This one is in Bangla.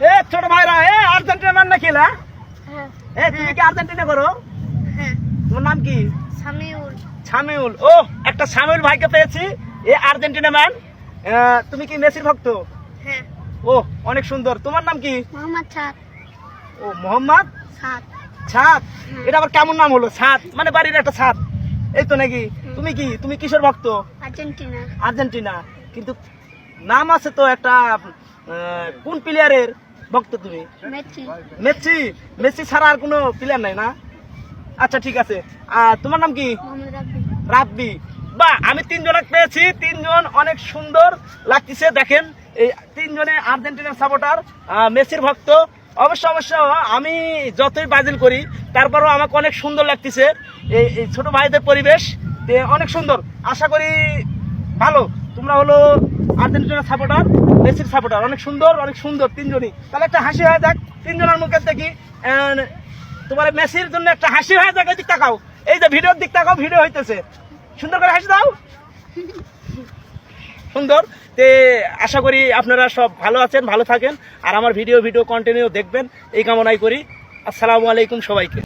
এ ছোট ভাইরা, এ আর্জেন্টিনা মান না খেলা? হ্যাঁ। এ তুমি কি আর্জেন্টিনা করো? হ্যাঁ। তোমার নাম কি? সামিউল। সামিউল। ও, একটা সামিউল ভাইকে পেয়েছি, এ আর্জেন্টিনা ম্যান। তুমি কি মেসির ভক্ত? হ্যাঁ। ও, অনেক সুন্দর। তোমার নাম কি? মোহাম্মদ সাদ। ও, মোহাম্মদ সাদ। ছাদ। এটা আবার কেমন নাম হলো? ছাদ মানে বাড়ির একটা ছাদ, এই তো নাকি? তুমি কি, তুমি কিসের ভক্ত? আর্জেন্টিনা। আর্জেন্টিনা। কিন্তু নাম আছে তো একটা, কোন প্লেয়ারের ভক্ত তুমি? মেসি। মেসি। মেসি ছাড়া আর কোনো প্লেয়ার নাই না? আচ্ছা ঠিক আছে। তোমার নাম কি? মোহাম্মদ রাব্বি। রাব্বি। বাহ, আমি তিনজনকে পেয়েছি, তিনজন অনেক সুন্দর লাগতেছে। দেখেন, এই তিনজনে আর্জেন্টিনার সাপোর্টার, মেসির ভক্ত। অবশ্য অবশ্য আমি যতই ব্রাজিল করি তারপরও আমাকে অনেক সুন্দর লাগতেছে এই ছোট ভাইদের পরিবেশ, অনেক সুন্দর। আশা করি ভালো। তোমরা হলো আর্জেন্টিনার সাপোর্টার, মেসির সাপোর্টার। অনেক সুন্দর, অনেক সুন্দর তিনজনই। তাহলে একটা হাসি হয়ে যাক তিনজনের মুখে দেখি। তোমার মেসির জন্য একটা হাসি হয়ে যাক। এই দিক তাকাও, এই যে ভিডিওর দিক তাকাও, ভিডিও হইতেছে। সুন্দর করে হাসি দাও। সুন্দর। তে আশা করি আপনারা সব ভালো আছেন, ভালো থাকেন, আর আমার ভিডিও কন্টিনিউ দেখবেন এই কামনাই করি। আসসালামু আলাইকুম সবাইকে।